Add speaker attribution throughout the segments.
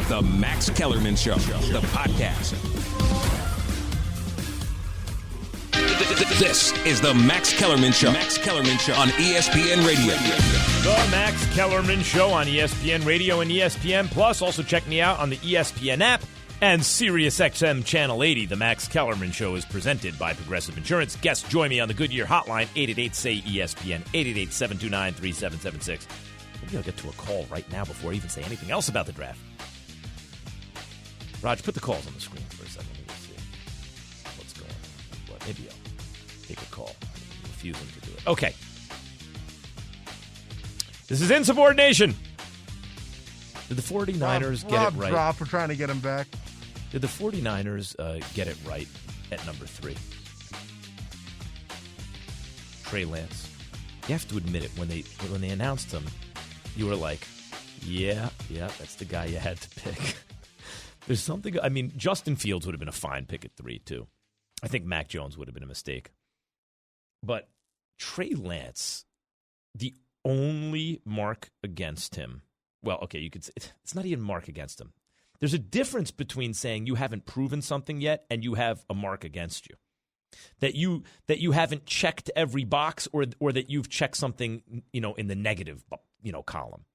Speaker 1: The Max Kellerman Show, the podcast. This is the Max Kellerman Show. Max Kellerman Show on ESPN Radio.
Speaker 2: The Max Kellerman Show on ESPN Radio and ESPN Plus. Also check me out on the ESPN app and SiriusXM Channel 80. The Max Kellerman Show is presented by Progressive Insurance. Guests join me on the Goodyear Hotline, 888-SAY-ESPN, 888-729-3776. Maybe I'll get to a call right now before I even say anything else about the draft. Raj, put the calls on the screen for a second. Let me see what's going on. But maybe I'll take a call. I'm refusing to do it. Okay. This is insubordination. Did the 49ers get it right?
Speaker 3: Drop for trying to get him back.
Speaker 2: Did the 49ers get it right at number 3? Trey Lance. You have to admit it. When they announced him, you were like, yeah, that's the guy you had to pick. There's something, I mean, Justin Fields would have been a fine pick at 3, too. I think Mac Jones would have been a mistake. But Trey Lance, the only mark against him, well, okay, you could say, it's not even mark against him. There's a difference between saying you haven't proven something yet and you have a mark against you. That you haven't checked every box or that you've checked something, in the negative, column.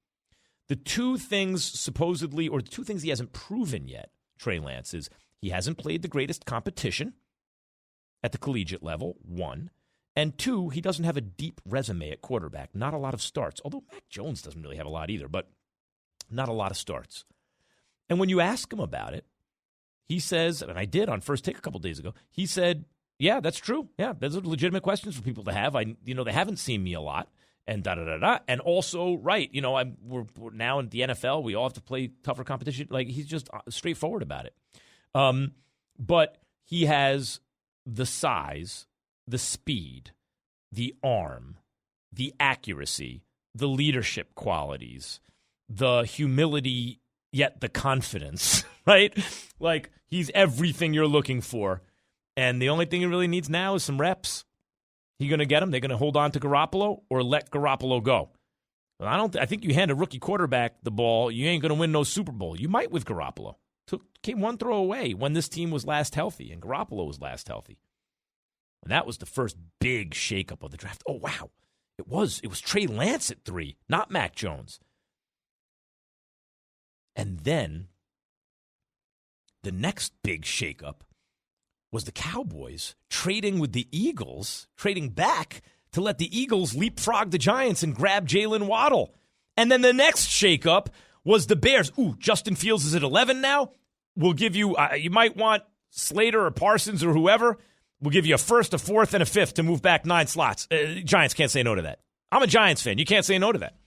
Speaker 2: The two things supposedly, or the two things he hasn't proven yet, Trey Lance, is he hasn't played the greatest competition at the collegiate level, 1. And 2, he doesn't have a deep resume at quarterback. Not a lot of starts. Although Mac Jones doesn't really have a lot either, but not a lot of starts. And when you ask him about it, he says, and I did on First Take a couple days ago, he said, yeah, that's true. Yeah, those are legitimate questions for people to have. They haven't seen me a lot. And da-da-da-da. And also, right, we're now in the NFL. We all have to play tougher competition. Like, he's just straightforward about it. But he has the size, the speed, the arm, the accuracy, the leadership qualities, the humility, yet the confidence, right? Like, he's everything you're looking for. And the only thing he really needs now is some reps. You going to get him? They're going to hold on to Garoppolo or let Garoppolo go? Well, I think you hand a rookie quarterback the ball, you ain't going to win no Super Bowl. You might with Garoppolo. Came one throw away when this team was last healthy and Garoppolo was last healthy. And that was the first big shakeup of the draft. Oh, wow. It was Trey Lance at 3, not Mac Jones. And then the next big shakeup was the Cowboys trading with the Eagles, trading back to let the Eagles leapfrog the Giants and grab Jalen Waddle. And then the next shakeup was the Bears. Ooh, Justin Fields is at 11 now. We'll give you, you might want Slater or Parsons or whoever. We'll give you a first, a fourth, and a fifth to move back 9 slots. Giants can't say no to that. I'm a Giants fan. You can't say no to that.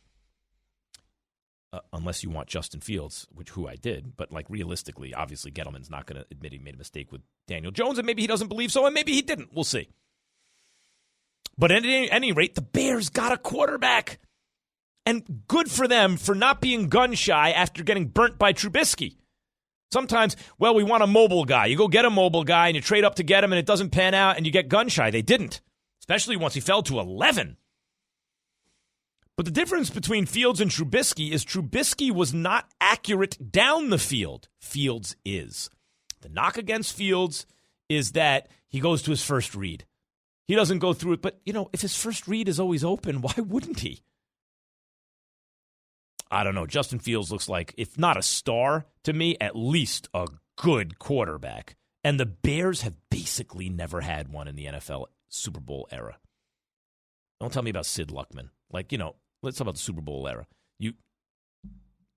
Speaker 2: Unless you want Justin Fields, who I did. But, realistically, obviously, Gettleman's not going to admit he made a mistake with Daniel Jones, and maybe he doesn't believe so, and maybe he didn't. We'll see. But at any rate, the Bears got a quarterback. And good for them for not being gun-shy after getting burnt by Trubisky. Sometimes, we want a mobile guy. You go get a mobile guy, and you trade up to get him, and it doesn't pan out, and you get gun-shy. They didn't, especially once he fell to 11. But the difference between Fields and Trubisky is Trubisky was not accurate down the field. Fields is. The knock against Fields is that he goes to his first read. He doesn't go through it. But, if his first read is always open, why wouldn't he? I don't know. Justin Fields looks like, if not a star, to me, at least a good quarterback. And the Bears have basically never had one in the NFL Super Bowl era. Don't tell me about Sid Luckman. Let's talk about the Super Bowl era.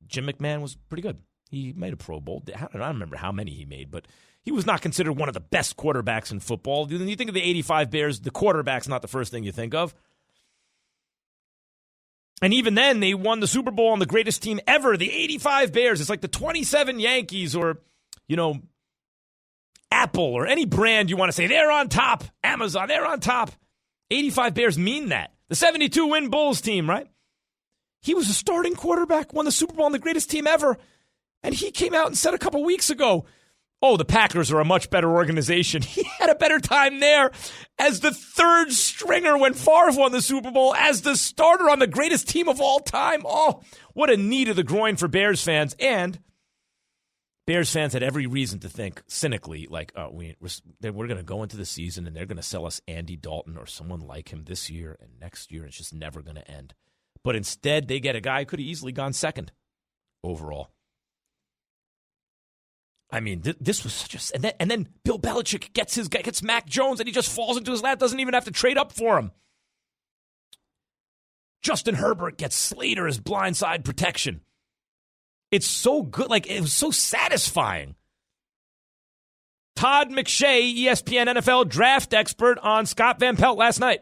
Speaker 2: Jim McMahon was pretty good. He made a Pro Bowl. I don't remember how many he made, but he was not considered one of the best quarterbacks in football. When you think of the 85 Bears, the quarterback's not the first thing you think of. And even then, they won the Super Bowl on the greatest team ever, the 85 Bears. It's like the 27 Yankees or, Apple or any brand you want to say. They're on top. Amazon, they're on top. 85 Bears mean that. The 72-win Bulls team, right? He was a starting quarterback, won the Super Bowl on the greatest team ever. And he came out and said a couple weeks ago, oh, the Packers are a much better organization. He had a better time there as the third stringer when Favre won the Super Bowl, as the starter on the greatest team of all time. Oh, what a knee to the groin for Bears fans. And Bears fans had every reason to think cynically, like, oh, we're going to go into the season and they're going to sell us Andy Dalton or someone like him this year and next year. And it's just never going to end. But instead, they get a guy who could have easily gone second overall. I mean, this was such a... And then Bill Belichick gets Mac Jones, and he just falls into his lap, doesn't even have to trade up for him. Justin Herbert gets Slater as blindside protection. It's so good. Like, it was so satisfying. Todd McShay, ESPN NFL draft expert on Scott Van Pelt last night.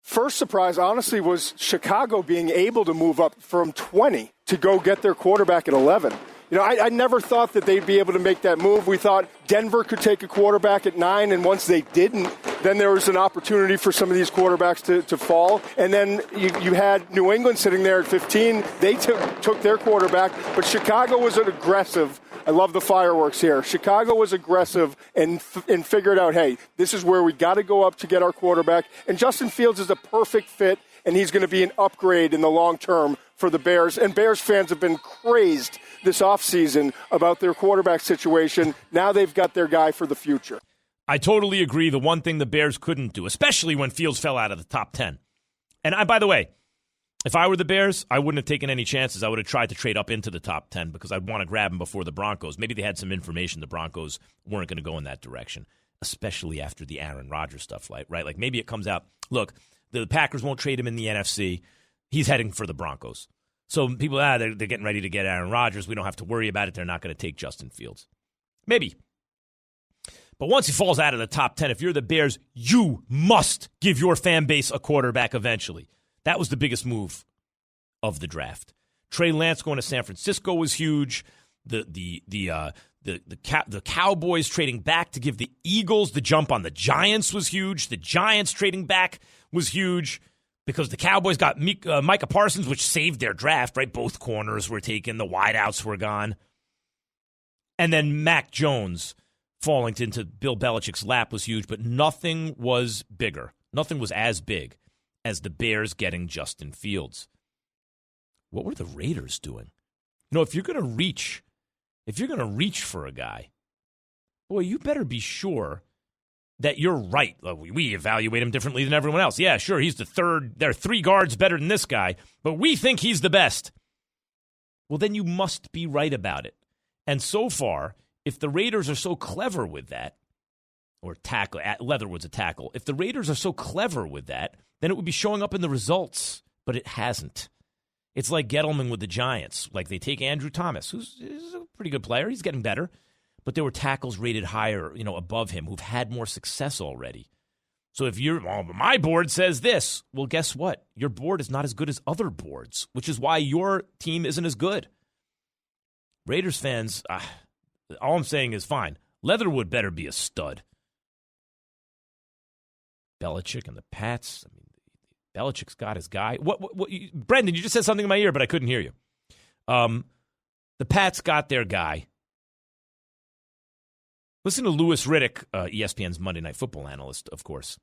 Speaker 3: First surprise, honestly, was Chicago being able to move up from 20 to go get their quarterback at 11. You know, I never thought that they'd be able to make that move. We thought Denver could take a quarterback at 9, and once they didn't, then there was an opportunity for some of these quarterbacks to fall. And then you had New England sitting there at 15. They took their quarterback, but Chicago was an aggressive. I love the fireworks here. Chicago was aggressive and figured out, hey, this is where we got to go up to get our quarterback. And Justin Fields is a perfect fit, and he's going to be an upgrade in the long term for the Bears. And Bears fans have been crazed this offseason about their quarterback situation. Now they've got their guy for the future.
Speaker 2: I totally agree. The one thing the Bears couldn't do, especially when Fields fell out of the top 10. And by the way, if I were the Bears, I wouldn't have taken any chances. I would have tried to trade up into the top 10 because I'd want to grab him before the Broncos. Maybe they had some information the Broncos weren't going to go in that direction, especially after the Aaron Rodgers stuff, right? Like maybe it comes out, look, the Packers won't trade him in the NFC. He's heading for the Broncos. So people, they're getting ready to get Aaron Rodgers. We don't have to worry about it. They're not going to take Justin Fields. Maybe. But once he falls out of the top 10, if you're the Bears, you must give your fan base a quarterback eventually. That was the biggest move of the draft. Trey Lance going to San Francisco was huge. The Cowboys trading back to give the Eagles the jump on the Giants was huge. The Giants trading back was huge because the Cowboys got Micah Parsons, which saved their draft, right? Both corners were taken. The wideouts were gone. And then Mac Jones falling into Bill Belichick's lap was huge, but nothing was bigger. Nothing was as big as the Bears getting Justin Fields. What were the Raiders doing? You know, if you're going to reach for a guy, boy, you better be sure that you're right. We evaluate him differently than everyone else. Yeah, sure, he's the third. There are 3 guards better than this guy, but we think he's the best. Well, then you must be right about it. And so far, if the Raiders are so clever with that, or tackle, Leatherwood's a tackle, if the Raiders are so clever with that, then it would be showing up in the results, but it hasn't. It's like Gettleman with the Giants. Like they take Andrew Thomas, who's a pretty good player. He's getting better. But there were tackles rated higher, above him who've had more success already. So if my board says this, well, guess what? Your board is not as good as other boards, which is why your team isn't as good. Raiders fans, all I'm saying is fine. Leatherwood better be a stud. Belichick and the Pats. I mean, Belichick's got his guy. What Brendan, you just said something in my ear, but I couldn't hear you. The Pats got their guy. Listen to Louis Riddick, ESPN's Monday Night Football analyst, of course.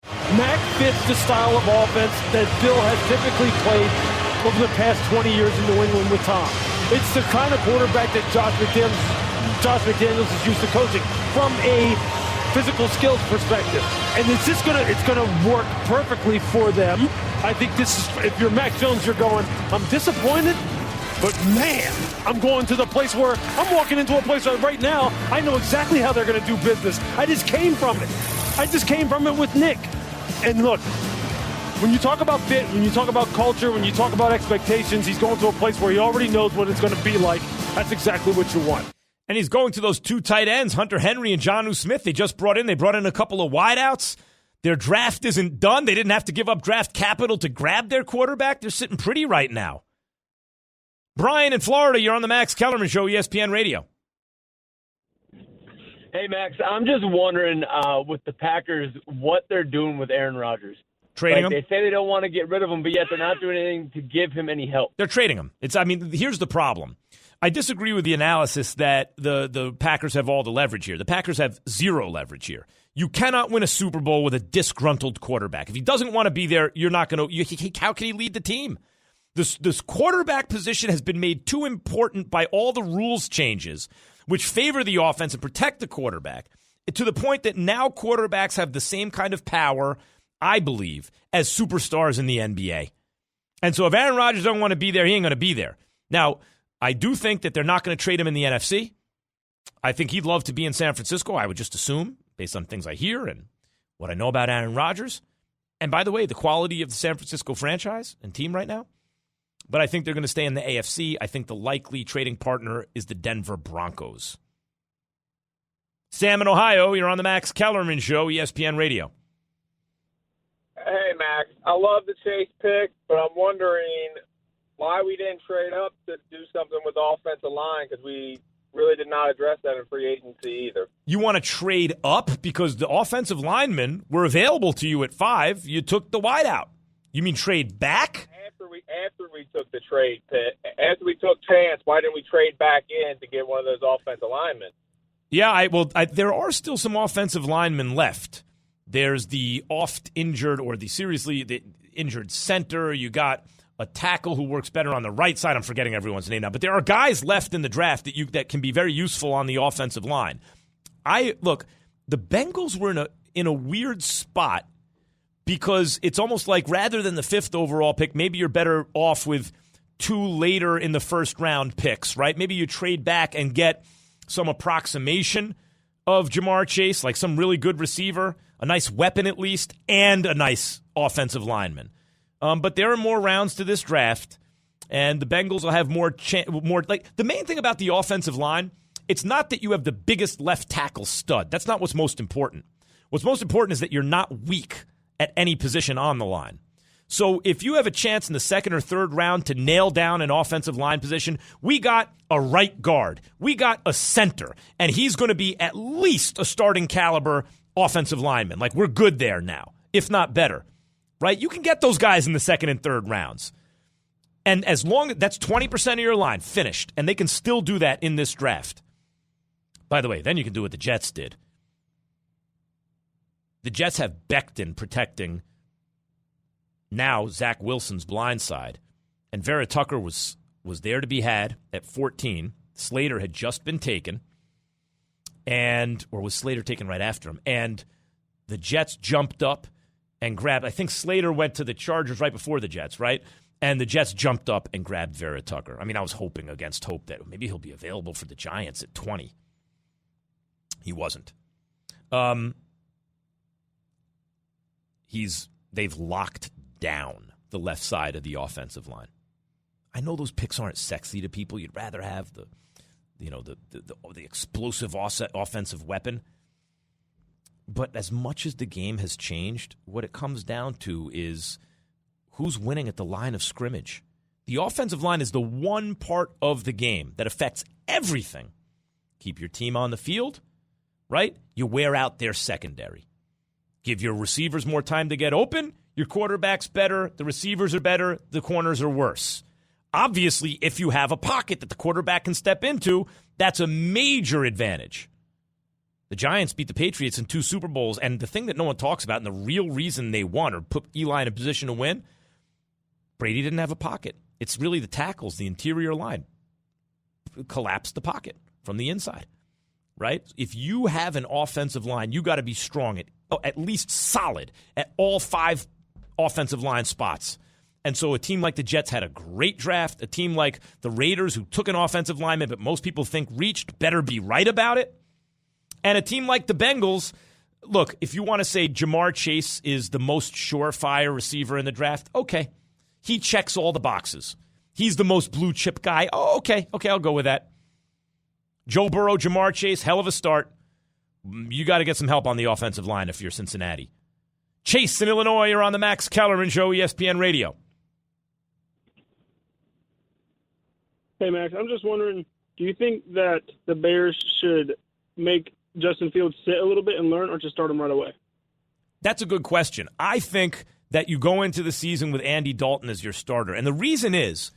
Speaker 4: Mac fits the style of offense that Bill has typically played over the past 20 years in New England with Tom. It's the kind of quarterback that Josh McDaniels is used to coaching from a physical skills perspective. And it's gonna work perfectly for them. I think this is, if you're Mac Jones, you're going, I'm disappointed, but man, I'm going to the place where I'm walking into a place where right now I know exactly how they're gonna do business. I just came from it with Nick. And look, when you talk about fit, when you talk about culture, when you talk about expectations, he's going to a place where he already knows what it's going to be like. That's exactly what you want.
Speaker 2: And he's going to those 2 tight ends, Hunter Henry and Jonnu Smith. They brought in a couple of wideouts. Their draft isn't done. They didn't have to give up draft capital to grab their quarterback. They're sitting pretty right now. Brian in Florida, you're on the Max Kellerman Show, ESPN Radio.
Speaker 5: Hey, Max, I'm just wondering with the Packers what they're doing with Aaron Rodgers.
Speaker 2: Trading him?
Speaker 5: They say they don't want to get rid of him, but yet they're not doing anything to give him any help.
Speaker 2: They're trading him. Here's the problem. I disagree with the analysis that the Packers have all the leverage here. The Packers have 0 leverage here. You cannot win a Super Bowl with a disgruntled quarterback. If he doesn't want to be there, you're not going to. How can he lead the team? This quarterback position has been made too important by all the rules changes, which favor the offense and protect the quarterback, to the point that now quarterbacks have the same kind of power, I believe, as superstars in the NBA. And so if Aaron Rodgers doesn't want to be there, he ain't going to be there. Now, I do think that they're not going to trade him in the NFC. I think he'd love to be in San Francisco, I would just assume, based on things I hear and what I know about Aaron Rodgers. And by the way, the quality of the San Francisco franchise and team right now. But I think they're going to stay in the AFC. I think the likely trading partner is the Denver Broncos. Sam in Ohio, you're on the Max Kellerman Show, ESPN Radio.
Speaker 6: Hey, Max. I love the Chase pick, but I'm wondering why we didn't trade up to do something with the offensive line, because we really did not address that in free agency either.
Speaker 2: You want to trade up because the offensive linemen were available to you at 5. You took the wideout. You mean trade back?
Speaker 6: After we took the trade pick, after we took Chance, why didn't we trade back in to get one of those offensive linemen?
Speaker 2: Yeah, there are still some offensive linemen left. There's the oft-injured or the seriously injured center. You got a tackle who works better on the right side. I'm forgetting everyone's name now. But there are guys left in the draft that can be very useful on the offensive line. The Bengals were in a weird spot because it's almost like rather than the 5th overall pick, maybe you're better off with 2 later in the first round picks, right? Maybe you trade back and get some approximation of Jamar Chase, like some really good receiver, a nice weapon at least, and a nice offensive lineman. But there are more rounds to this draft, and the Bengals will have more. Like the main thing about the offensive line, it's not that you have the biggest left tackle stud. That's not what's most important. What's most important is that you're not weak at any position on the line. So if you have a chance in the 2nd or 3rd round to nail down an offensive line position, we got a right guard, we got a center, and he's going to be at least a starting caliber offensive lineman. Like we're good there now, if not better. Right? You can get those guys in the 2nd and 3rd rounds. And as long as that's 20% of your line finished, and they can still do that in this draft. By the way, then you can do what the Jets did. The Jets have Becton protecting now Zach Wilson's blind side. And Vera Tucker was there to be had at 14. Slater had just been taken. Or was Slater taken right after him? And the Jets jumped up and grabbed, I think Slater went to the Chargers right before the Jets, right? And the Jets jumped up and grabbed Vera Tucker. I mean, I was hoping against hope that maybe he'll be available for the Giants at 20. He wasn't. They've locked down the left side of the offensive line. I know those picks aren't sexy to people. You'd rather have the explosive offensive weapon. But as much as the game has changed, what it comes down to is who's winning at the line of scrimmage. The offensive line is the one part of the game that affects everything. Keep your team on the field, right? You wear out their secondary. Give your receivers more time to get open. Your quarterback's better. The receivers are better. The corners are worse. Obviously, if you have a pocket that the quarterback can step into, that's a major advantage. The Giants beat the Patriots in 2 Super Bowls, and the thing that no one talks about and the real reason they won or put Eli in a position to win, Brady didn't have a pocket. It's really the tackles, the interior line. Collapsed the pocket from the inside, right? If you have an offensive line, you got to be strong at least solid at all 5 offensive line spots. And so a team like the Jets had a great draft. A team like the Raiders, who took an offensive lineman, but most people think reached, better be right about it. And a team like the Bengals, look, if you want to say Jamar Chase is the most surefire receiver in the draft, okay. He checks all the boxes. He's the most blue chip guy. Oh, okay, I'll go with that. Joe Burrow, Jamar Chase, hell of a start. You got to get some help on the offensive line if you're Cincinnati. Chase in Illinois, you're on the Max Kellerman Show, ESPN Radio.
Speaker 7: Hey, Max, I'm just wondering, do you think that the Bears should make Justin Fields sit a little bit and learn, or just start him right away?
Speaker 2: That's a good question. I think that you go into the season with Andy Dalton as your starter. And the reason is,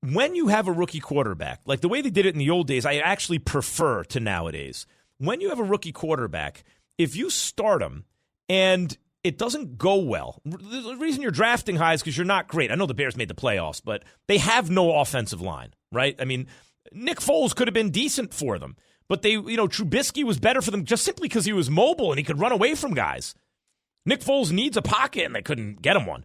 Speaker 2: when you have a rookie quarterback, like the way they did it in the old days, I actually prefer to nowadays. When you have a rookie quarterback, if you start him and it doesn't go well. The reason you're drafting high is because you're not great. I know the Bears made the playoffs, but they have no offensive line, right? I mean, Nick Foles could have been decent for them, but Trubisky was better for them just simply because he was mobile and he could run away from guys. Nick Foles needs a pocket, and they couldn't get him one.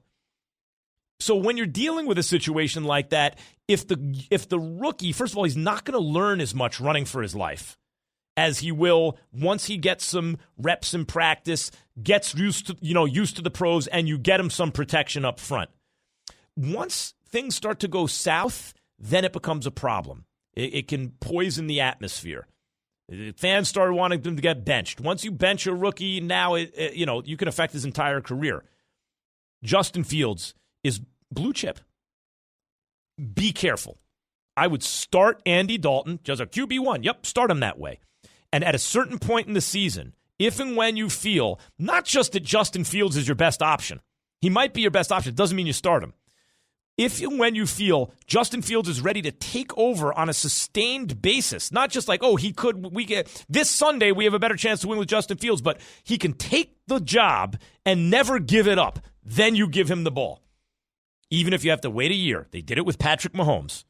Speaker 2: So when you're dealing with a situation like that, if the rookie, first of all, he's not going to learn as much running for his life as he will once he gets some reps in practice, gets used to the pros, and you get him some protection up front. Once things start to go south, then it becomes a problem. It can poison the atmosphere. Fans started wanting them to get benched. Once you bench a rookie, now you can affect his entire career. Justin Fields is blue chip. Be careful. I would start Andy Dalton, just a QB1. Yep, start him that way. And at a certain point in the season, if and when you feel, not just that Justin Fields is your best option, he might be your best option. It doesn't mean you start him. If and when you feel Justin Fields is ready to take over on a sustained basis, not just like, this Sunday we have a better chance to win with Justin Fields, but he can take the job and never give it up, then you give him the ball. Even if you have to wait a year. They did it with Patrick Mahomes.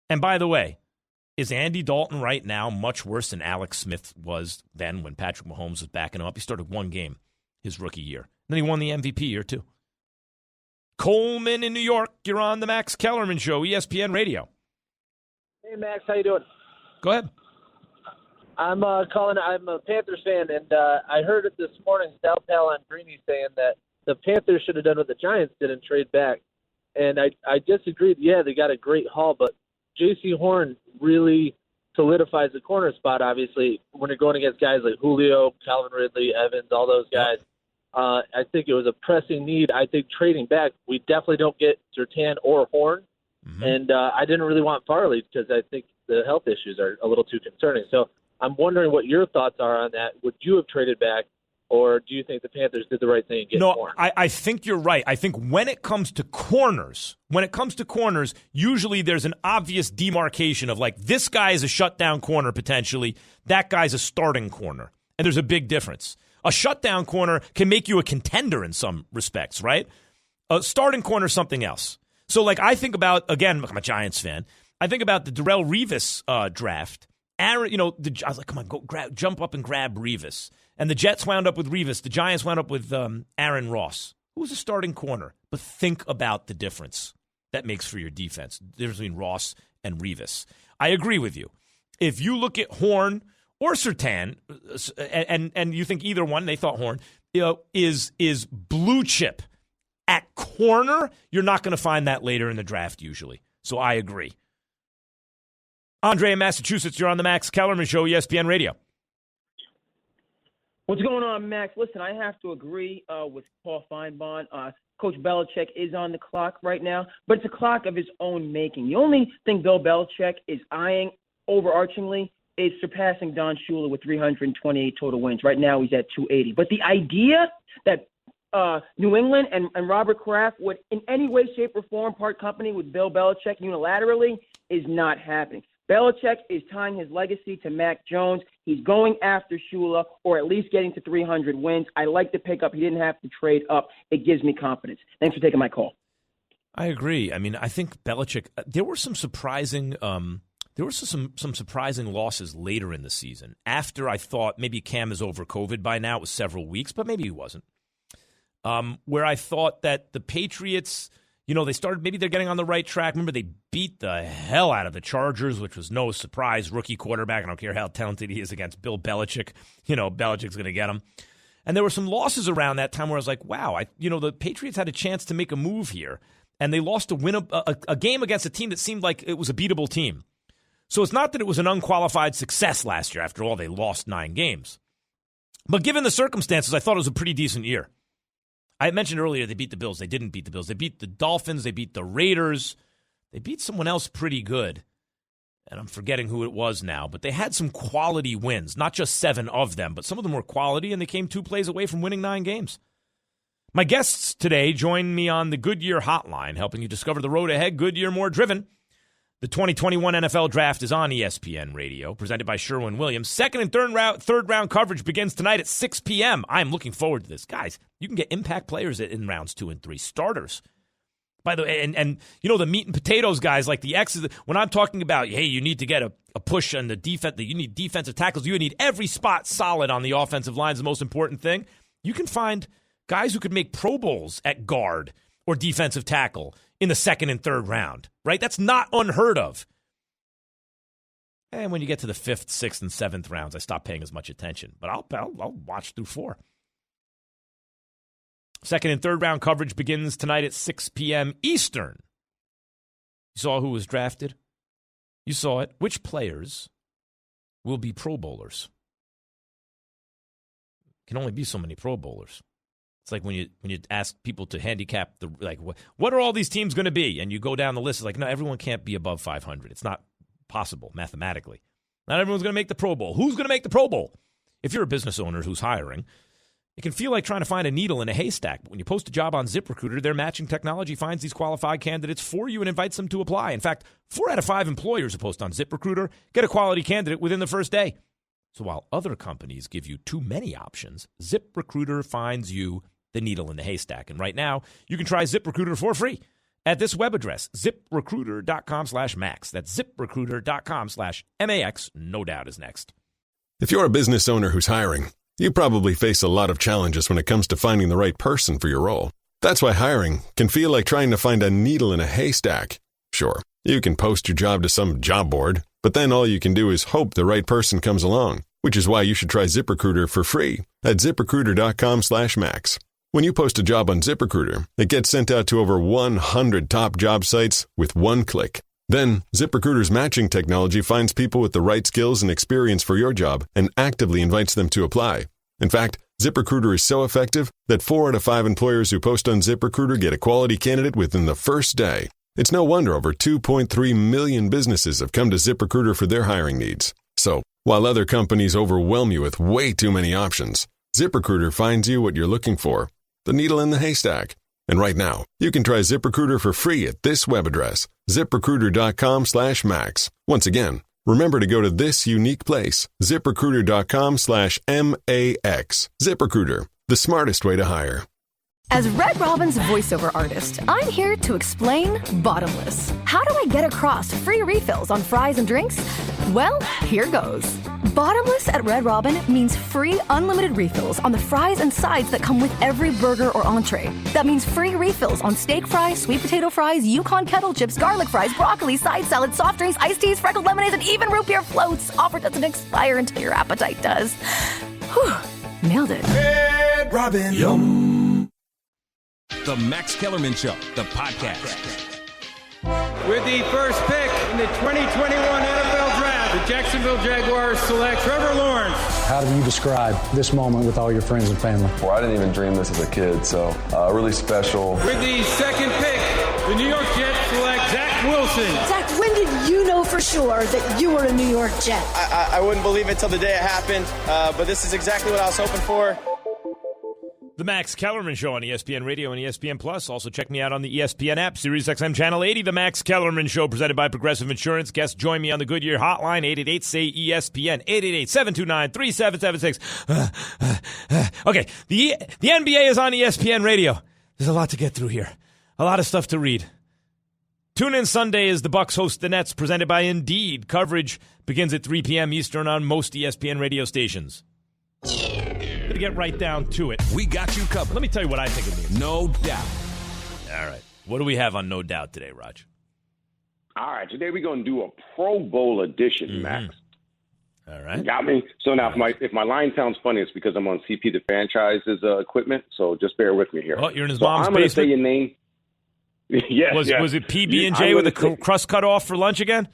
Speaker 2: And by the way, is Andy Dalton right now much worse than Alex Smith was then when Patrick Mahomes was backing him up? He started one game his rookie year. Then he won the MVP year too. Coleman in New York, you're on the Max Kellerman Show, ESPN Radio.
Speaker 8: Hey, Max, how you doing?
Speaker 2: Go ahead.
Speaker 8: I'm calling. I'm a Panthers fan, and I heard it this morning, Sal Pal on Greeny saying that the Panthers should have done what the Giants did and trade back. And I disagreed. Yeah, they got a great haul, but J.C. Horn really solidifies the corner spot, obviously, when you're going against guys like Julio, Calvin Ridley, Evans, all those guys. I think it was a pressing need. I think trading back, we definitely don't get Surtain or Horn. Mm-hmm. And I didn't really want Farley because I think the health issues are a little too concerning. So I'm wondering what your thoughts are on that. Would you have traded back, or do you think the Panthers did the right thing and get Horn?
Speaker 2: No, I think you're right. I think when it comes to corners, usually there's an obvious demarcation of like, this guy is a shutdown corner potentially, that guy's a starting corner. And there's a big difference. A shutdown corner can make you a contender in some respects, right? A starting corner is something else. So, like, I think about, again, I'm a Giants fan. I think about the Darrelle Revis draft. Aaron, I was like, come on, jump up and grab Revis. And the Jets wound up with Revis. The Giants wound up with Aaron Ross, who was a starting corner. But think about the difference that makes for your defense. The difference between Ross and Revis. I agree with you. If you look at Horn or Surtain, and you think either one, they thought Horn, is blue chip. At corner, you're not going to find that later in the draft usually. So I agree. Andre in Massachusetts, you're on the Max Kellerman Show, ESPN Radio.
Speaker 9: What's going on, Max? Listen, I have to agree with Paul Feinbaum. Coach Belichick is on the clock right now, but it's a clock of his own making. The only thing Bill Belichick is eyeing overarchingly is surpassing Don Shula with 328 total wins. Right now he's at 280. But the idea that New England and Robert Kraft would in any way, shape, or form part company with Bill Belichick unilaterally is not happening. Belichick is tying his legacy to Mac Jones. He's going after Shula, or at least getting to 300 wins. I like the pickup. He didn't have to trade up. It gives me confidence. Thanks for taking my call.
Speaker 2: I agree. I mean, I think Belichick, there were some surprising some surprising losses later in the season. After I thought maybe Cam is over COVID by now. It was several weeks, but maybe he wasn't. Where I thought that the Patriots, they started, maybe they're getting on the right track. Remember, they beat the hell out of the Chargers, which was no surprise. Rookie quarterback. I don't care how talented he is against Bill Belichick. Belichick's going to get him. And there were some losses around that time where I was like, wow, the Patriots had a chance to make a move here. And they lost a game against a team that seemed like it was a beatable team. So it's not that it was an unqualified success last year. After all, they lost 9 games. But given the circumstances, I thought it was a pretty decent year. I mentioned earlier they beat the Bills. They didn't beat the Bills. They beat the Dolphins. They beat the Raiders. They beat someone else pretty good. And I'm forgetting who it was now. But they had some quality wins. Not just 7 of them, but some of them were quality, and they came 2 plays away from winning 9 games. My guests today join me on the Goodyear Hotline, helping you discover the road ahead. Goodyear, more driven. The 2021 NFL Draft is on ESPN Radio, presented by Sherwin-Williams. Second and third round coverage begins tonight at 6 p.m. I'm looking forward to this. Guys, you can get impact players in rounds 2 and 3, starters. By the way, and you know, the meat and potatoes guys like the X's, when I'm talking about, hey, you need to get a push on the defense, you need defensive tackles, you need every spot solid on the offensive line is the most important thing. You can find guys who could make Pro Bowls at guard or defensive tackle in the second and third round, right? That's not unheard of. And when you get to the 5th, 6th, and 7th rounds, I stop paying as much attention. But I'll watch through 4. Second and third round coverage begins tonight at 6 p.m. Eastern. You saw who was drafted? You saw it. Which players will be Pro Bowlers? Can only be so many Pro Bowlers. It's like when you ask people to handicap what are all these teams going to be? And you go down the list. It's like, no, everyone can't be above 500. It's not possible mathematically. Not everyone's going to make the Pro Bowl. Who's going to make the Pro Bowl? If you're a business owner who's hiring, it can feel like trying to find a needle in a haystack. But when you post a job on ZipRecruiter, their matching technology finds these qualified candidates for you and invites them to apply. In fact, 4 out of 5 employers who post on ZipRecruiter get a quality candidate within the first day. So while other companies give you too many options, ZipRecruiter finds you the needle in the haystack. And right now, you can try ZipRecruiter for free at this web address, ziprecruiter.com/max. That's ziprecruiter.com/MAX. No doubt is next.
Speaker 10: If you're a business owner who's hiring, you probably face a lot of challenges when it comes to finding the right person for your role. That's why hiring can feel like trying to find a needle in a haystack. Sure, you can post your job to some job board, but then all you can do is hope the right person comes along, which is why you should try ZipRecruiter for free at ziprecruiter.com/max. When you post a job on ZipRecruiter, it gets sent out to over 100 top job sites with one click. Then, ZipRecruiter's matching technology finds people with the right skills and experience for your job and actively invites them to apply. In fact, ZipRecruiter is so effective that 4 out of 5 employers who post on ZipRecruiter get a quality candidate within the first day. It's no wonder over 2.3 million businesses have come to ZipRecruiter for their hiring needs. So, while other companies overwhelm you with way too many options, ZipRecruiter finds you what you're looking for. The needle in the haystack. And right now, you can try ZipRecruiter for free at this web address, ziprecruiter.com/max. Once again, remember to go to this unique place, ziprecruiter.com/MAX. ZipRecruiter, the smartest way to hire.
Speaker 11: As Red Robin's voiceover artist, I'm here to explain Bottomless. How do I get across free refills on fries and drinks? Well, here goes. Bottomless at Red Robin means free unlimited refills on the fries and sides that come with every burger or entree. That means free refills on steak fries, sweet potato fries, Yukon kettle chips, garlic fries, broccoli, side salad, soft drinks, iced teas, freckled lemonades, and even root beer floats. Offer doesn't expire until your appetite does. Whew, nailed it.
Speaker 1: Red Robin. Yum. The Max Kellerman Show, the podcast.
Speaker 12: With the first pick in the 2021 NFL Draft, the Jacksonville Jaguars select Trevor Lawrence.
Speaker 13: How do you describe this moment with all your friends and family?
Speaker 14: Well, I didn't even dream this as a kid, so really special.
Speaker 12: With the second pick, the New York Jets select Zach Wilson.
Speaker 15: Zach, when did you know for sure that you were a New York Jet?
Speaker 16: I wouldn't believe it till the day it happened, but this is exactly what I was hoping for.
Speaker 2: The Max Kellerman Show on ESPN Radio and ESPN Plus. Also check me out on the ESPN app, Sirius XM Channel 80. The Max Kellerman Show presented by Progressive Insurance. Guests join me on the Goodyear Hotline, 888-SAY-ESPN, 888-729-3776. Okay, the NBA is on ESPN Radio. There's a lot to get through here. A lot of stuff to read. Tune in Sunday as the Bucks host the Nets, presented by Indeed. Coverage begins at 3 p.m. Eastern on most ESPN radio stations. Gonna get right down to it.
Speaker 1: We got you covered.
Speaker 2: Let me tell you what I think of the
Speaker 1: No doubt.
Speaker 2: All right. What do we have on No Doubt today, Raj?
Speaker 17: All right. Today we're going to do a Pro Bowl edition, Max.
Speaker 2: All right.
Speaker 17: You got me? So now if my line sounds funny, it's because I'm on CP the franchise's equipment, so just bear with me here.
Speaker 2: Oh, you're in his mom's
Speaker 17: I'm going to
Speaker 2: basement?
Speaker 17: say your name. Yes.
Speaker 2: Was it PB&J with the crust cut off for lunch again?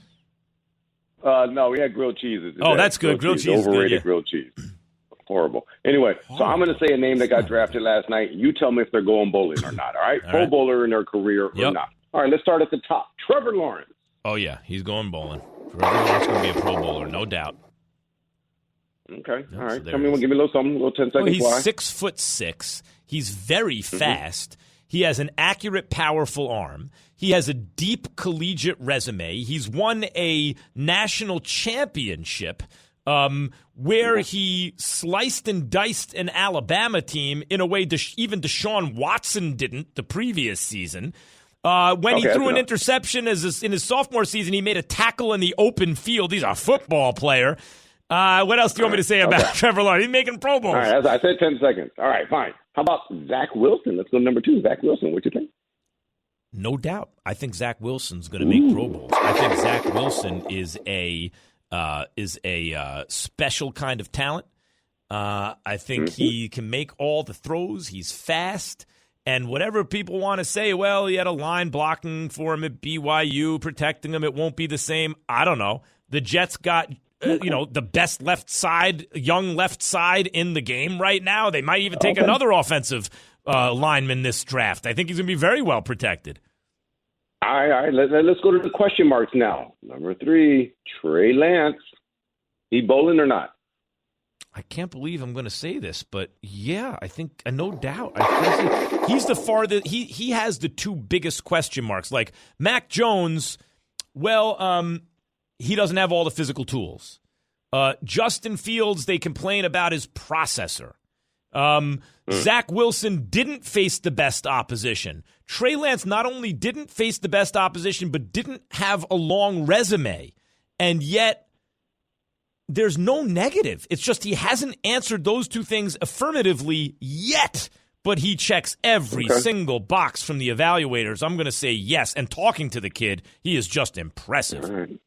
Speaker 17: No, we had grilled cheeses.
Speaker 2: Oh, that's good. Grilled cheese.
Speaker 17: Overrated
Speaker 2: Good, yeah.
Speaker 17: grilled cheese. Horrible. Anyway, so I'm going to say a name that got drafted last night. You tell me if they're going bowling or not, all right?
Speaker 2: All
Speaker 17: Pro
Speaker 2: right.
Speaker 17: Bowler in their career or not. All right, let's start at the top. Trevor Lawrence.
Speaker 2: Oh, yeah. He's going bowling. Trevor Lawrence going to be a Pro Bowler, no doubt.
Speaker 17: Okay.
Speaker 2: Yep,
Speaker 17: All right.
Speaker 2: so
Speaker 17: Give me a little something, a little 10 seconds.
Speaker 2: Well, he's
Speaker 17: fly.
Speaker 2: 6'6". He's very fast. He has an accurate, powerful arm. He has a deep collegiate resume. He's won a national championship where he sliced and diced an Alabama team in a way even Deshaun Watson didn't the previous season. When he threw an interception in his sophomore season, he made a tackle in the open field. He's a football player. What else do you want me to say about Trevor Lawrence? He's making Pro Bowls.
Speaker 17: All right, I said 10 seconds. All right, fine. How about Zach Wilson? Let's go number 2. Zach Wilson, what you think?
Speaker 2: No doubt. I think Zach Wilson's going to make Pro Bowls. I think Zach Wilson is a special kind of talent. I think he can make all the throws. He's fast. And whatever people want to say, well, he had a line blocking for him at BYU, protecting him. It won't be the same. I don't know. The Jets got the best young left side in the game right now. They might even take another offensive lineman this draft. I think he's going to be very well protected.
Speaker 17: All right. Let's go to the question marks now. Number 3, Trey Lance. He bowling or not?
Speaker 2: I can't believe I'm going to say this, but yeah, I think no doubt. He's the farthest. He has the 2 biggest question marks. Like Mac Jones, he doesn't have all the physical tools. Justin Fields, they complain about his processor. Zach Wilson didn't face the best opposition. Trey Lance not only didn't face the best opposition, but didn't have a long resume. And yet, there's no negative. It's just he hasn't answered those 2 things affirmatively yet. But he checks every single box from the evaluators. I'm going to say yes. And talking to the kid, he is just impressive.
Speaker 17: All right,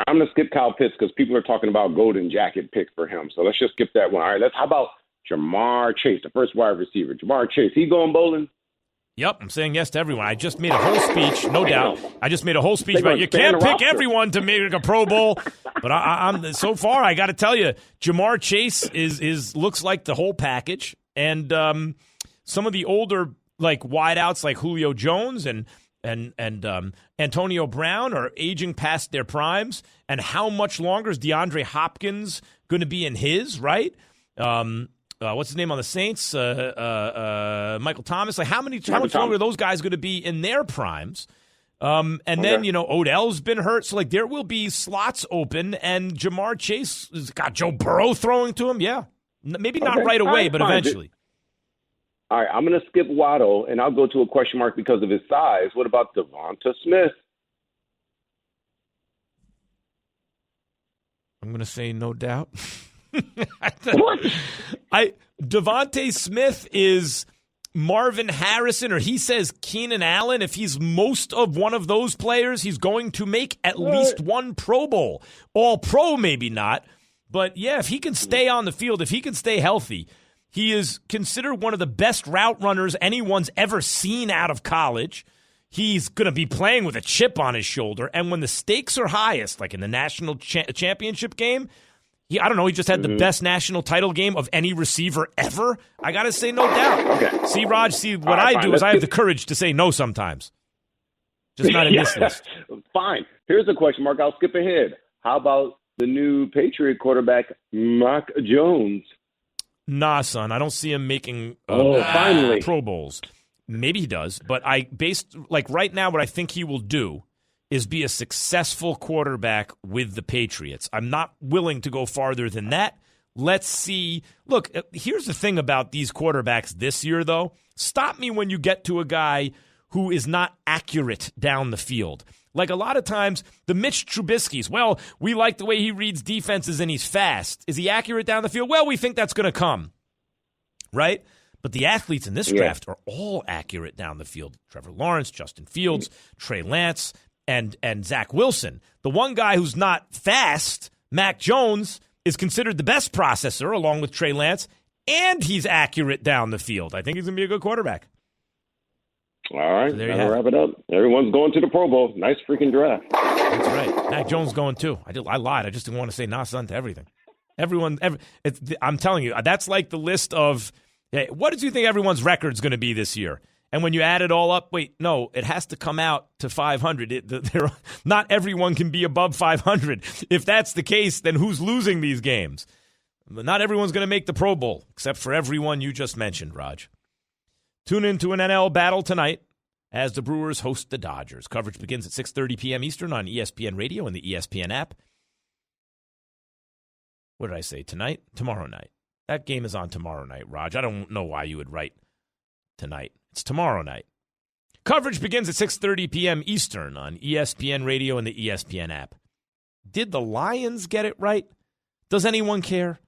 Speaker 17: I'm going to skip Kyle Pitts because people are talking about golden jacket pick for him. So let's just skip that one. All right, how about Jamar Chase, the first wide receiver? Jamar Chase, he going bowling?
Speaker 2: Yep, I'm saying yes to everyone. I just made a whole speech, no doubt. I just made a whole speech about you can't pick everyone to make a Pro Bowl. But I'm so far, I got to tell you, Jamar Chase looks like the whole package. And some of the older wideouts like Julio Jones and Antonio Brown are aging past their primes. And how much longer is DeAndre Hopkins going to be in his, right? What's his name on the Saints? Michael Thomas. How much longer are those guys going to be in their primes? Then, Odell's been hurt. So, there will be slots open, and Jamar Chase has got Joe Burrow throwing to him. Yeah. Maybe not right away, but eventually.
Speaker 17: All right, I'm going to skip Waddle, and I'll go to a question mark because of his size. What about Devonta Smith?
Speaker 2: I'm going to say no doubt.
Speaker 17: What?
Speaker 2: Devontae Smith is Marvin Harrison, or he says Keenan Allen. If he's most of one of those players, he's going to make at least one Pro Bowl. All Pro, maybe not. But, yeah, if he can stay on the field, if he can stay healthy, he is considered one of the best route runners anyone's ever seen out of college. He's going to be playing with a chip on his shoulder. And when the stakes are highest, like in the national championship game, he just had the best national title game of any receiver ever. I got to say no doubt.
Speaker 17: Okay.
Speaker 2: See, Raj, what I do is I have the courage to say no sometimes. Just not in this list.
Speaker 17: Fine. Here's a question mark. I'll skip ahead. How about the new Patriot quarterback, Mac Jones?
Speaker 2: Nah, son. I don't see him making
Speaker 17: finally
Speaker 2: Pro Bowls. Maybe he does, but right now what I think he will do is be a successful quarterback with the Patriots. I'm not willing to go farther than that. Let's see. Look, here's the thing about these quarterbacks this year, though. Stop me when you get to a guy who is not accurate down the field. Like a lot of times, the Mitch Trubisky's, we like the way he reads defenses and he's fast. Is he accurate down the field? Well, we think that's going to come, right? But the athletes in this draft are all accurate down the field. Trevor Lawrence, Justin Fields, Trey Lance, and Zach Wilson. The one guy who's not fast, Mac Jones, is considered the best processor along with Trey Lance, and he's accurate down the field. I think he's going to be a good quarterback.
Speaker 17: All right, so that'll wrap it up. Everyone's going to the Pro Bowl. Nice freaking draft.
Speaker 2: That's right. Mac Jones going too. I lied. I just didn't want to say nah, son, to everything. I'm telling you, that's like the list of, hey, what did you think everyone's record's going to be this year? And when you add it all up, it has to come out to 500. Not everyone can be above 500. If that's the case, then who's losing these games? But not everyone's going to make the Pro Bowl, except for everyone you just mentioned, Raj. Tune into an NL battle tonight as the Brewers host the Dodgers. Coverage begins at 6:30 p.m. Eastern on ESPN Radio and the ESPN app. What did I say? Tonight? Tomorrow night. That game is on tomorrow night, Raj. I don't know why you would write tonight. It's tomorrow night. Coverage begins at 6:30 p.m. Eastern on ESPN Radio and the ESPN app. Did the Lions get it right? Does anyone care?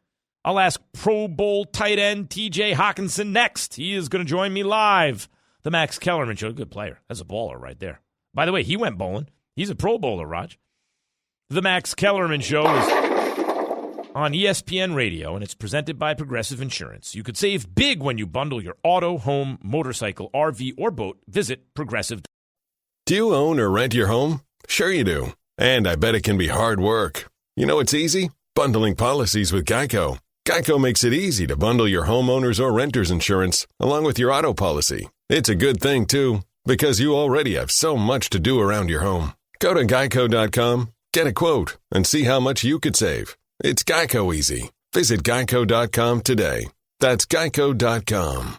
Speaker 2: I'll ask Pro Bowl tight end TJ Hawkinson next. He is going to join me live. The Max Kellerman Show. Good player. That's a baller right there. By the way, he went bowling. He's a Pro Bowler, Raj. The Max Kellerman Show is on ESPN Radio, and it's presented by Progressive Insurance. You could save big when you bundle your auto, home, motorcycle, RV, or boat. Visit Progressive.
Speaker 10: Do you own or rent your home? Sure you do. And I bet it can be hard work. You know it's easy? Bundling policies with Geico. Geico makes it easy to bundle your homeowner's or renter's insurance along with your auto policy. It's a good thing, too, because you already have so much to do around your home. Go to geico.com, get a quote, and see how much you could save. It's Geico easy. Visit geico.com today. That's geico.com.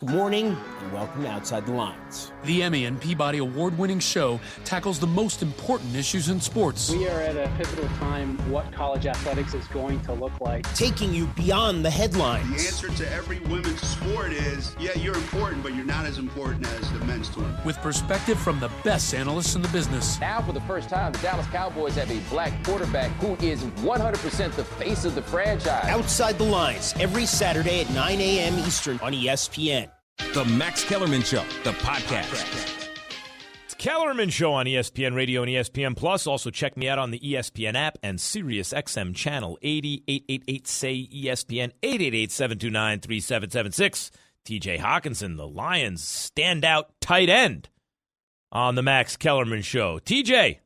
Speaker 18: Good morning and welcome to Outside the Lines.
Speaker 19: The Emmy and Peabody award-winning show tackles the most important issues in sports.
Speaker 20: We are at a pivotal time what college athletics is going to look like.
Speaker 18: Taking you beyond the headlines.
Speaker 21: The answer to every women's sport is, yeah, you're important, but you're not as important as the men's tour.
Speaker 19: With perspective from the best analysts in the business.
Speaker 22: Now, for the first time, the Dallas Cowboys have a black quarterback who is 100% the face of the franchise.
Speaker 18: Outside the Lines, every Saturday at 9 a.m. Eastern on ESPN.
Speaker 1: The Max Kellerman Show, the podcast.
Speaker 2: It's Kellerman Show on ESPN Radio and ESPN Plus. Also, check me out on the ESPN app and Sirius XM channel 8888-SAY-ESPN 888-729-3776. TJ Hawkinson, the Lions' standout tight end on the Max Kellerman Show. TJ.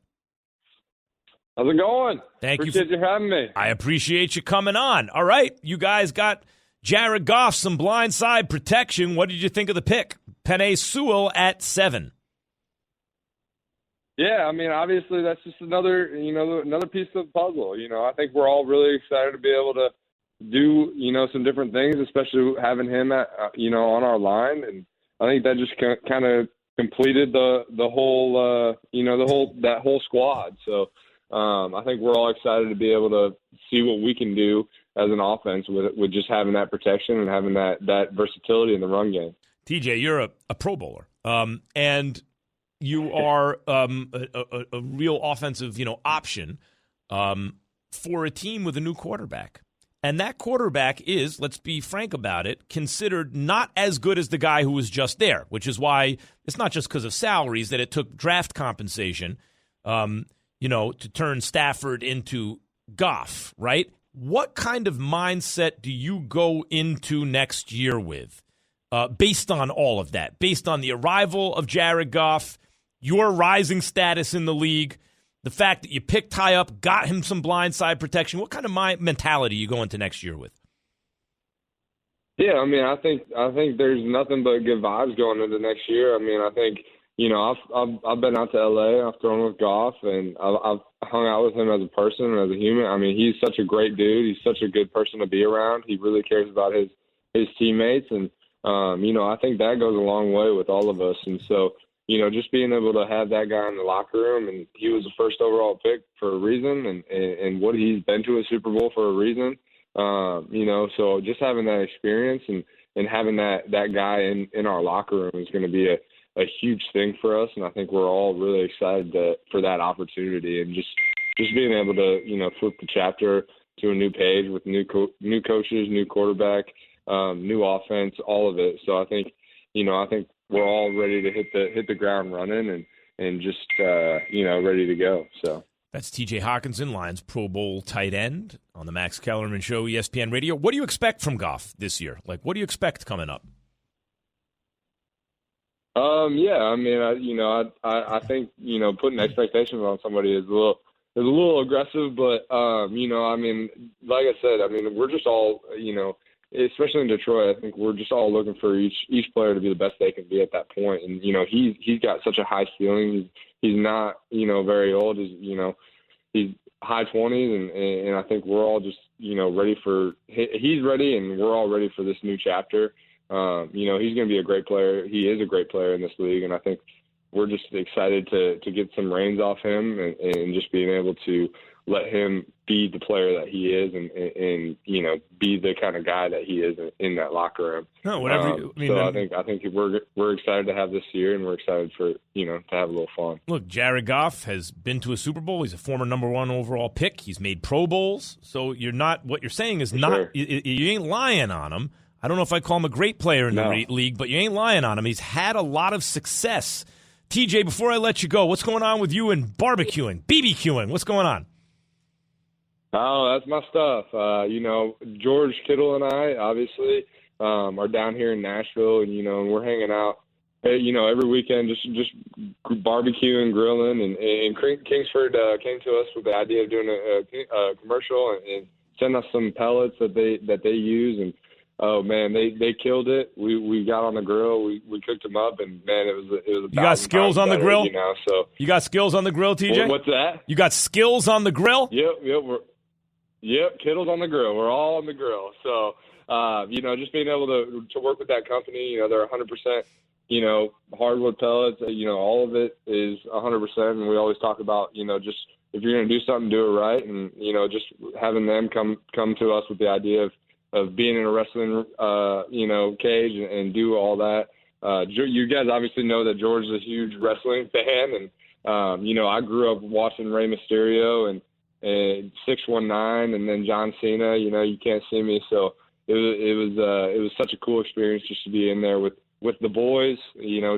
Speaker 23: How's it going? Appreciate you having me.
Speaker 2: I appreciate you coming on. All right, you guys got Jared Goff some blindside protection. What did you think of the pick? Penei Sewell at 7.
Speaker 23: Yeah, I mean, obviously that's just another piece of the puzzle. I think we're all really excited to be able to do, some different things, especially having him at, on our line. And I think that just kind of completed the whole, that whole squad. So I think we're all excited to be able to see what we can do as an offense with just having that protection and having that versatility in the run game.
Speaker 2: TJ, you're a Pro Bowler, and you are a real offensive, option for a team with a new quarterback. And that quarterback is, let's be frank about it, considered not as good as the guy who was just there, which is why it's not just because of salaries that it took draft compensation, to turn Stafford into Goff, right? What kind of mindset do you go into next year with, based on all of that, based on the arrival of Jared Goff, your rising status in the league, the fact that you picked high up, got him some blindside protection? What kind of mentality you go into next year with?
Speaker 23: Yeah, I mean, I think there's nothing but good vibes going into next year. I mean, I think, I've been out to LA, I've thrown with Goff, and I've hung out with him as a person and as a human. I mean, he's such a great dude. He's such a good person to be around. He really cares about his teammates, and I think that goes a long way with all of us. And so, just being able to have that guy in the locker room, and he was the first overall pick for a reason, and what he's been to a Super Bowl for a reason. So just having that experience and having that guy in our locker room is going to be a huge thing for us, and I think we're all really excited for that opportunity, and just being able to flip the chapter to a new page with new coaches, new quarterback, new offense, all of it. So I think we're all ready to hit the ground running and just ready to go. So.
Speaker 2: That's TJ Hawkinson, Lions Pro Bowl tight end on the Max Kellerman Show, ESPN Radio. What do you expect from Goff this year? What do you expect coming up?
Speaker 23: Yeah, I mean, I think, putting expectations on somebody is a little aggressive, but, I mean, like I said, I mean, we're just all, especially in Detroit, I think we're just all looking for each player to be the best they can be at that point. And, he's got such a high ceiling. He's not, very old. He's high 20s, and I think we're all just, ready for – he's ready, and we're all ready for this new chapter. he's going to be a great player. He is a great player in this league, and I think we're just excited to get some reins off him and just being able to let him be the player that he is and be the kind of guy that he is in that locker room. No, whatever. I think we're excited to have this year, and we're excited for to have a little fun.
Speaker 2: Look, Jared Goff has been to a Super Bowl. He's a former number 1 overall pick. He's made Pro Bowls. So what you're saying is you ain't lying on him. I don't know if I call him a great player in the league, but you ain't lying on him. He's had a lot of success. TJ, before I let you go, what's going on with you and barbecuing, BBQing? What's going on?
Speaker 23: Oh, that's my stuff. George Kittle and I obviously are down here in Nashville, and and we're hanging out, every weekend, just barbecuing, grilling, and Kingsford came to us with the idea of doing a commercial and send us some pellets that they use, and oh man, they killed it. We got on the grill, we cooked them up, and man, it was. You
Speaker 2: got skills on the grill,
Speaker 23: So
Speaker 2: you got skills on the grill, TJ.
Speaker 23: What's that?
Speaker 2: You got skills on the grill?
Speaker 23: Yep, Kittle's on the grill. We're all on the grill. So, just being able to work with that company, they're 100%, hardwood pellets, all of it is 100%. And we always talk about, just if you're going to do something, do it right. And, just having them come to us with the idea of being in a wrestling, cage and do all that. You guys obviously know that George is a huge wrestling fan. And, I grew up watching Rey Mysterio and 619 and then John Cena, you can't see me. So it was such a cool experience just to be in there with the boys,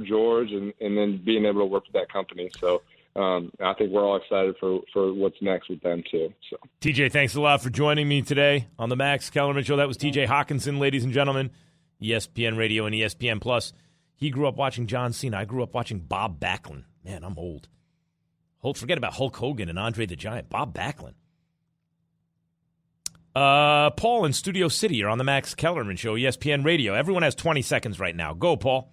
Speaker 23: George, and then being able to work with that company. So I think we're all excited for what's next with them too. So
Speaker 2: TJ, thanks a lot for joining me today on the Max Kellerman Show. That was TJ Hawkinson, ladies and gentlemen, ESPN Radio and ESPN Plus. He grew up watching John Cena. I grew up watching Bob Backlund. Man, I'm old. Forget about Hulk Hogan and Andre the Giant. Bob Backlund. Paul in Studio City, you're on the Max Kellerman Show, ESPN Radio. Everyone has 20 seconds right now. Go, Paul.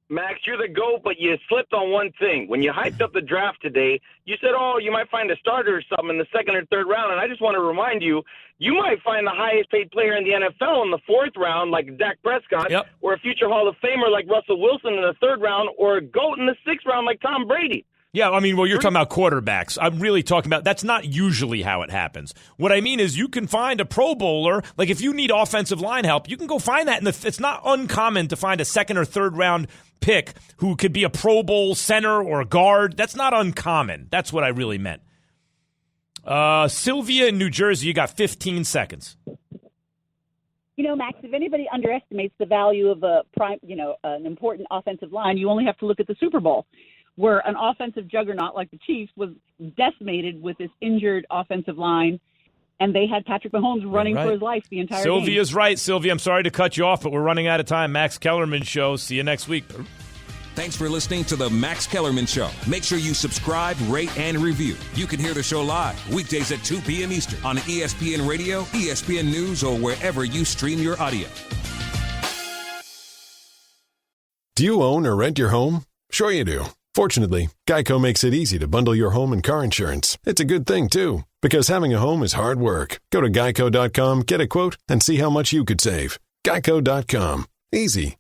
Speaker 3: Max, you're the GOAT, but you slipped on one thing. When you hyped up the draft today, you said, you might find a starter or something in the second or third round. And I just want to remind you, you might find the highest paid player in the NFL in the 4th round, like Dak Prescott, or a future Hall of Famer like Russell Wilson in the 3rd round, or a GOAT in the 6th round like Tom Brady.
Speaker 2: Yeah, you're talking about quarterbacks. I'm really talking about that's not usually how it happens. What I mean is you can find a Pro Bowler, like if you need offensive line help, you can go find that. It's not uncommon to find a 2nd or 3rd round pick who could be a Pro Bowl center or guard. That's not uncommon. That's what I really meant. Sylvia in New Jersey, you got 15 seconds.
Speaker 4: Max, if anybody underestimates the value of an important offensive line, you only have to look at the Super Bowl, where an offensive juggernaut like the Chiefs was decimated with this injured offensive line, and they had Patrick Mahomes running for his life the entire game.
Speaker 2: Sylvia's right. Sylvia, I'm sorry to cut you off, but we're running out of time. Max Kellerman Show. See you next week.
Speaker 1: Thanks for listening to the Max Kellerman Show. Make sure you subscribe, rate, and review. You can hear the show live weekdays at 2 p.m. Eastern on ESPN Radio, ESPN News, or wherever you stream your audio.
Speaker 10: Do you own or rent your home? Sure you do. Fortunately, Geico makes it easy to bundle your home and car insurance. It's a good thing, too, because having a home is hard work. Go to geico.com, get a quote, and see how much you could save. Geico.com. Easy.